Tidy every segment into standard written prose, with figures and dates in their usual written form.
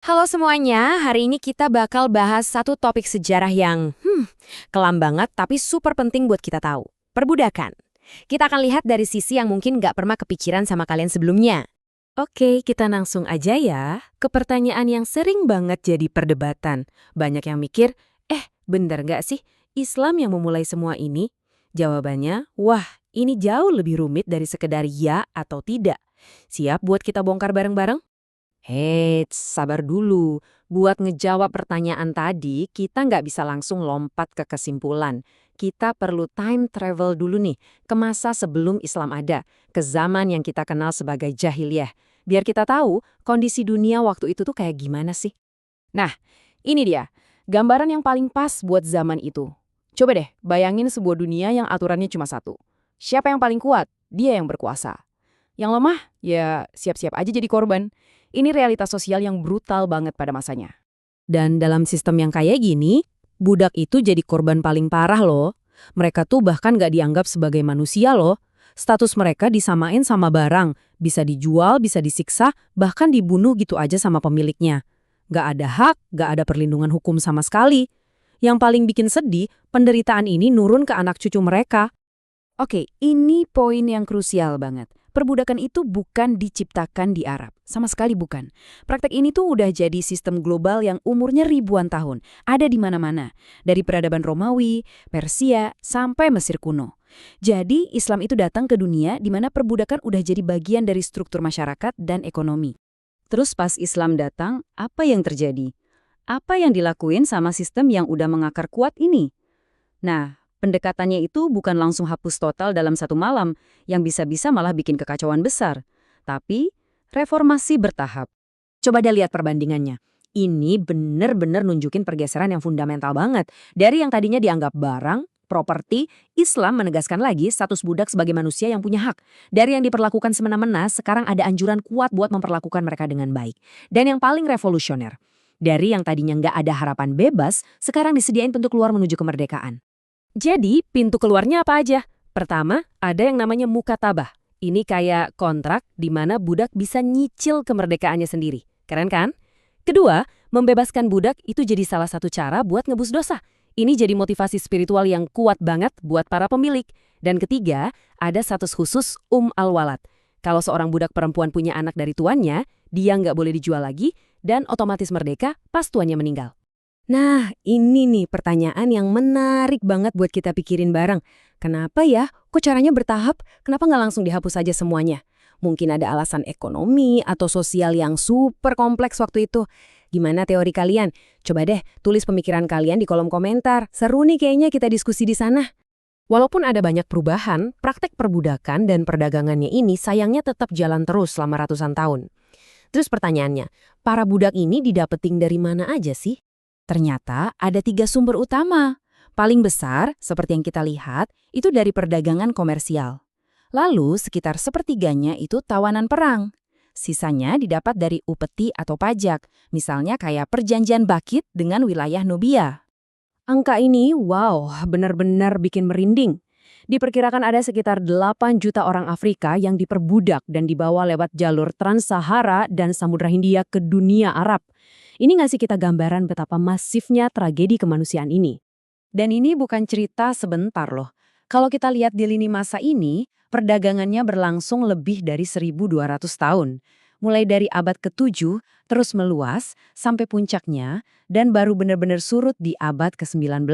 Halo semuanya, hari ini kita bakal bahas satu topik sejarah yang kelam banget tapi super penting buat kita tahu. Perbudakan. Kita akan lihat dari sisi yang mungkin nggak pernah kepikiran sama kalian sebelumnya. Oke, kita langsung aja ya ke pertanyaan yang sering banget jadi perdebatan. Banyak yang mikir, bener nggak sih Islam yang memulai semua ini? Jawabannya, wah, ini jauh lebih rumit dari sekedar ya atau tidak. Siap buat kita bongkar bareng-bareng? Hei, sabar dulu. Buat ngejawab pertanyaan tadi, kita nggak bisa langsung lompat ke kesimpulan. Kita perlu time travel dulu nih, ke masa sebelum Islam ada, ke zaman yang kita kenal sebagai jahiliyah. Biar kita tahu kondisi dunia waktu itu tuh kayak gimana sih. Nah, ini dia, gambaran yang paling pas buat zaman itu. Coba deh, bayangin sebuah dunia yang aturannya cuma satu. Siapa yang paling kuat? Dia yang berkuasa. Yang lemah, ya siap-siap aja jadi korban. Ini realitas sosial yang brutal banget pada masanya. Dan dalam sistem yang kayak gini, budak itu jadi korban paling parah loh. Mereka tuh bahkan nggak dianggap sebagai manusia loh. Status mereka disamain sama barang, bisa dijual, bisa disiksa, bahkan dibunuh gitu aja sama pemiliknya. Nggak ada hak, nggak ada perlindungan hukum sama sekali. Yang paling bikin sedih, penderitaan ini nurun ke anak cucu mereka. Oke, ini poin yang krusial banget. Perbudakan itu bukan diciptakan di Arab. Sama sekali bukan. Praktek ini tuh udah jadi sistem global yang umurnya ribuan tahun. Ada di mana-mana. Dari peradaban Romawi, Persia, sampai Mesir kuno. Jadi, Islam itu datang ke dunia di mana perbudakan udah jadi bagian dari struktur masyarakat dan ekonomi. Terus pas Islam datang, apa yang terjadi? Apa yang dilakuin sama sistem yang udah mengakar kuat ini? Nah, pendekatannya itu bukan langsung hapus total dalam satu malam, yang bisa-bisa malah bikin kekacauan besar. Tapi, reformasi bertahap. Coba deh lihat perbandingannya. Ini bener-bener nunjukin pergeseran yang fundamental banget. Dari yang tadinya dianggap barang, properti, Islam menegaskan lagi status budak sebagai manusia yang punya hak. Dari yang diperlakukan semena-mena, sekarang ada anjuran kuat buat memperlakukan mereka dengan baik. Dan yang paling revolusioner, dari yang tadinya nggak ada harapan bebas, sekarang disediain pintu keluar menuju kemerdekaan. Jadi, pintu keluarnya apa aja? Pertama, ada yang namanya mukatabah. Ini kayak kontrak di mana budak bisa nyicil kemerdekaannya sendiri. Keren kan? Kedua, membebaskan budak itu jadi salah satu cara buat ngebus dosa. Ini jadi motivasi spiritual yang kuat banget buat para pemilik. Dan ketiga, ada status khusus al-walad. Kalau seorang budak perempuan punya anak dari tuannya, dia nggak boleh dijual lagi dan otomatis merdeka pas tuannya meninggal. Nah, ini nih pertanyaan yang menarik banget buat kita pikirin bareng. Kenapa ya? Kok caranya bertahap? Kenapa nggak langsung dihapus saja semuanya? Mungkin ada alasan ekonomi atau sosial yang super kompleks waktu itu. Gimana teori kalian? Coba deh tulis pemikiran kalian di kolom komentar. Seru nih kayaknya kita diskusi di sana. Walaupun ada banyak perubahan, praktek perbudakan dan perdagangannya ini sayangnya tetap jalan terus selama ratusan tahun. Terus pertanyaannya, para budak ini didapetin dari mana aja sih? Ternyata ada 3 sumber utama. Paling besar, seperti yang kita lihat, itu dari perdagangan komersial. Lalu sekitar sepertiganya itu tawanan perang. Sisanya didapat dari upeti atau pajak, misalnya kayak perjanjian Bakit dengan wilayah Nubia. Angka ini, wow, benar-benar bikin merinding. Diperkirakan ada sekitar 8 juta orang Afrika yang diperbudak dan dibawa lewat jalur Trans-Sahara dan Samudra Hindia ke dunia Arab. Ini ngasih kita gambaran betapa masifnya tragedi kemanusiaan ini. Dan ini bukan cerita sebentar loh. Kalau kita lihat di lini masa ini, perdagangannya berlangsung lebih dari 1.200 tahun. Mulai dari abad ke-7, terus meluas, sampai puncaknya, dan baru benar-benar surut di abad ke-19.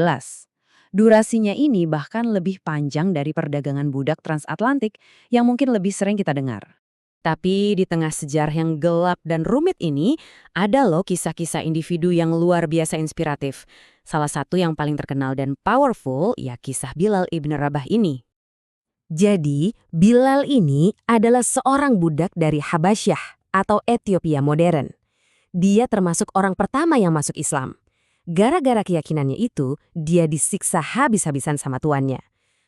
Durasinya ini bahkan lebih panjang dari perdagangan budak transatlantik yang mungkin lebih sering kita dengar. Tapi di tengah sejarah yang gelap dan rumit ini, ada loh kisah-kisah individu yang luar biasa inspiratif. Salah satu yang paling terkenal dan powerful ya kisah Bilal ibn Rabah ini. Jadi, Bilal ini adalah seorang budak dari Habasyah atau Ethiopia modern. Dia termasuk orang pertama yang masuk Islam. Gara-gara keyakinannya itu, dia disiksa habis-habisan sama tuannya.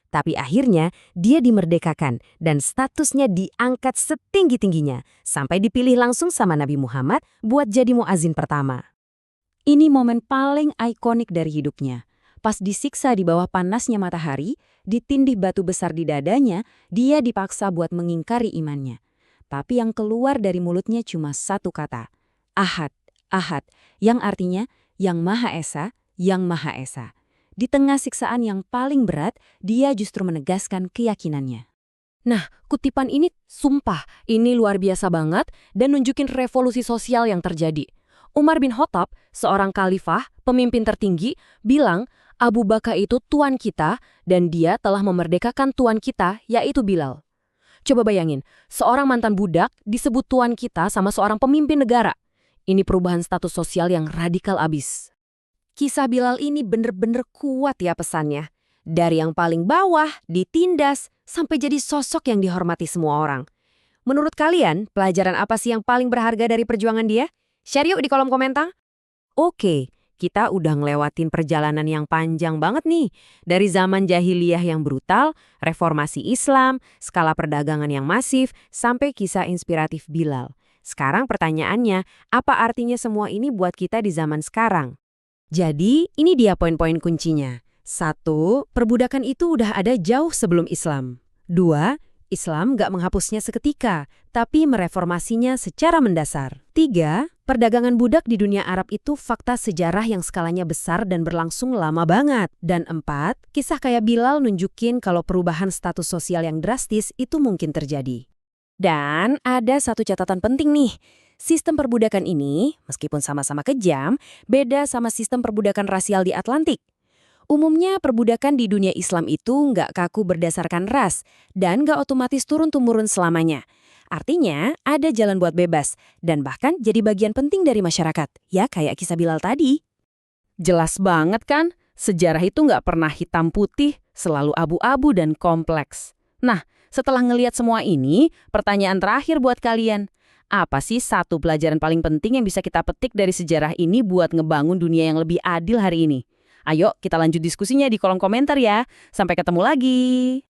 Tapi akhirnya dia dimerdekakan dan statusnya diangkat setinggi-tingginya sampai dipilih langsung sama Nabi Muhammad buat jadi muazin pertama. Ini momen paling ikonik dari hidupnya. Pas disiksa di bawah panasnya matahari, ditindih batu besar di dadanya, dia dipaksa buat mengingkari imannya. Tapi yang keluar dari mulutnya cuma satu kata, Ahad, Ahad, yang artinya yang Maha Esa, yang Maha Esa. Di tengah siksaan yang paling berat, dia justru menegaskan keyakinannya. Nah, kutipan ini sumpah, ini luar biasa banget dan nunjukin revolusi sosial yang terjadi. Umar bin Khattab, seorang khalifah, pemimpin tertinggi, bilang Abu Bakar itu tuan kita dan dia telah memerdekakan tuan kita, yaitu Bilal. Coba bayangin, seorang mantan budak disebut tuan kita sama seorang pemimpin negara. Ini perubahan status sosial yang radikal abis. Kisah Bilal ini bener-bener kuat ya pesannya. Dari yang paling bawah, ditindas, sampai jadi sosok yang dihormati semua orang. Menurut kalian, pelajaran apa sih yang paling berharga dari perjuangan dia? Share yuk di kolom komentar. Oke, kita udah ngelewatin perjalanan yang panjang banget nih. Dari zaman jahiliyah yang brutal, reformasi Islam, skala perdagangan yang masif, sampai kisah inspiratif Bilal. Sekarang pertanyaannya, apa artinya semua ini buat kita di zaman sekarang? Jadi, ini dia poin-poin kuncinya. 1. Perbudakan itu udah ada jauh sebelum Islam. 2. Islam nggak menghapusnya seketika, tapi mereformasinya secara mendasar. 3. Perdagangan budak di dunia Arab itu fakta sejarah yang skalanya besar dan berlangsung lama banget. Dan 4. Kisah kayak Bilal nunjukin kalau perubahan status sosial yang drastis itu mungkin terjadi. Dan ada satu catatan penting nih. Sistem perbudakan ini, meskipun sama-sama kejam, beda sama sistem perbudakan rasial di Atlantik. Umumnya perbudakan di dunia Islam itu nggak kaku berdasarkan ras dan nggak otomatis turun-temurun selamanya. Artinya ada jalan buat bebas dan bahkan jadi bagian penting dari masyarakat, ya kayak kisah Bilal tadi. Jelas banget kan? Sejarah itu nggak pernah hitam putih, selalu abu-abu dan kompleks. Nah, setelah ngelihat semua ini, pertanyaan terakhir buat kalian. Apa sih satu pelajaran paling penting yang bisa kita petik dari sejarah ini buat ngebangun dunia yang lebih adil hari ini? Ayo kita lanjut diskusinya di kolom komentar ya. Sampai ketemu lagi.